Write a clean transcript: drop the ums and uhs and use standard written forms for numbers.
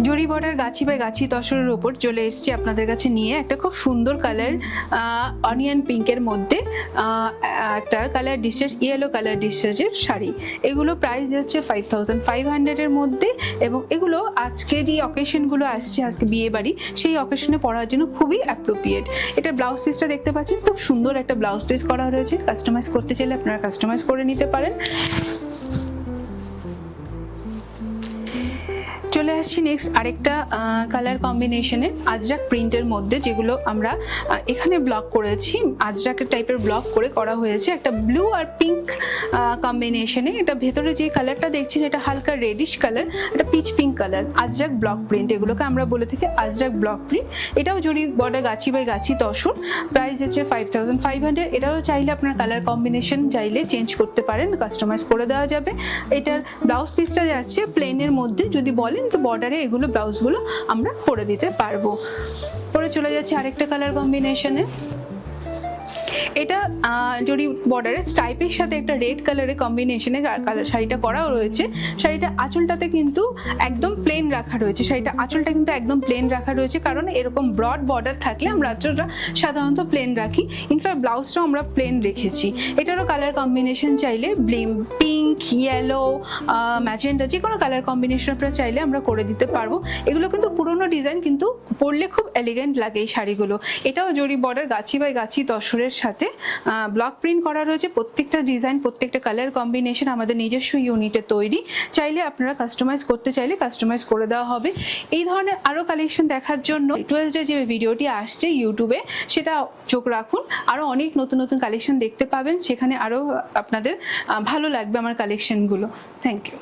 জরি border Gachhi by গাছি তসরের ওপর চলে এসেছি আপনাদের কাছে নিয়ে একটা খুব সুন্দর কালার অনিয়ন পিঙ্কের মধ্যে একটা কালার ডিসচার্জ ইয়েলো কালার ডিসচার্জের শাড়ি। এগুলো প্রাইস যাচ্ছে 5500 এর মধ্যে এবং এগুলো আজকে যে অকেশনগুলো আসছে, আজকে বিয়ে বাড়ি, সেই অকেশনে পরার জন্য খুবই অ্যাপ্রোপ্রিয়েট। এটার ব্লাউজ পিসটা দেখতে পাচ্ছেন, খুব সুন্দর একটা ব্লাউজ পিস করা রয়েছে। কাস্টমাইজ করতে চাইলে আপনারা কাস্টমাইজ করে নিতে পারেন। চলে আসছি নেক্সট আরেকটা কালার কম্বিনেশনে আজরাক প্রিন্টের মধ্যে, যেগুলো আমরা এখানে ব্লক করেছি, আজরাকের টাইপের ব্লক করে করা হয়েছে একটা ব্লু আর পিঙ্ক কম্বিনেশনে। এটা ভেতরে যে কালারটা দেখছেন এটা হালকা রেডিশ কালার, এটা pitch pink colour, Ajrak block print. এগুলোকে আমরা বলে থাকি আজরাক ব্লক প্রিন্ট। এটাও জরি border Gachhi by Gachhi tussar, price হচ্ছে 5500। এটাও চাইলে আপনার কালার কম্বিনেশন চাইলে চেঞ্জ করতে পারেন, কাস্টমাইজ করে দেওয়া যাবে। এটার ব্লাউজ পিসটা যাচ্ছে প্লেনের মধ্যে, যদি বলেন তো বর্ডারে এগুলো ব্লাউজগুলো আমরা করে দিতে পারবো। পরে চলে যাচ্ছে আরেকটা কালার কম্বিনেশনে। এটা জরি বর্ডারের স্ট্রাইপের সাথে একটা রেড কালারের কম্বিনেশনে শাড়িটা করাও রয়েছে। শাড়িটা আঁচলটাতে কিন্তু একদম প্লেন রাখা রয়েছে, শাড়িটা আঁচলটা কিন্তু একদম প্লেন রাখা রয়েছে, কারণ এরকম ব্রড বর্ডার থাকলে আমরা আঁচলটা সাধারণত প্লেন রাখি। ইনফ্যাক্ট ব্লাউজটাও আমরা প্লেন রেখেছি। এটারও কালার কম্বিনেশন চাইলে পিঙ্ক, ইয়েলো, ম্যাজেন্ডা, যে কোনো কালার কম্বিনেশন আপনারা চাইলে আমরা করে দিতে পারবো। এগুলো কিন্তু পুরোনো ডিজাইন, কিন্তু পরলে খুব এলিগেন্ট লাগে এই শাড়িগুলো। এটাও জরি বর্ডার গাছি বাই গাছি তসরের সাথে ব্লক প্রিন্ট করা রয়েছে। প্রত্যেকটা ডিজাইন, প্রত্যেকটা কালার কম্বিনেশন আমাদের নিজস্ব ইউনিটে তৈরি। চাইলে আপনারা কাস্টমাইজ করতে চাইলে কাস্টমাইজ করে দেওয়া হবে। এই ধরনের আরো কালেকশন দেখার জন্য টুয়েসডে যে ভিডিওটি আসছে ইউটিউবে, সেটা চোখ রাখুন। আরো অনেক নতুন নতুন কালেকশন দেখতে পাবেন, সেখানে আরো আপনাদের ভালো লাগবে আমার কালেকশনগুলো। Thank you.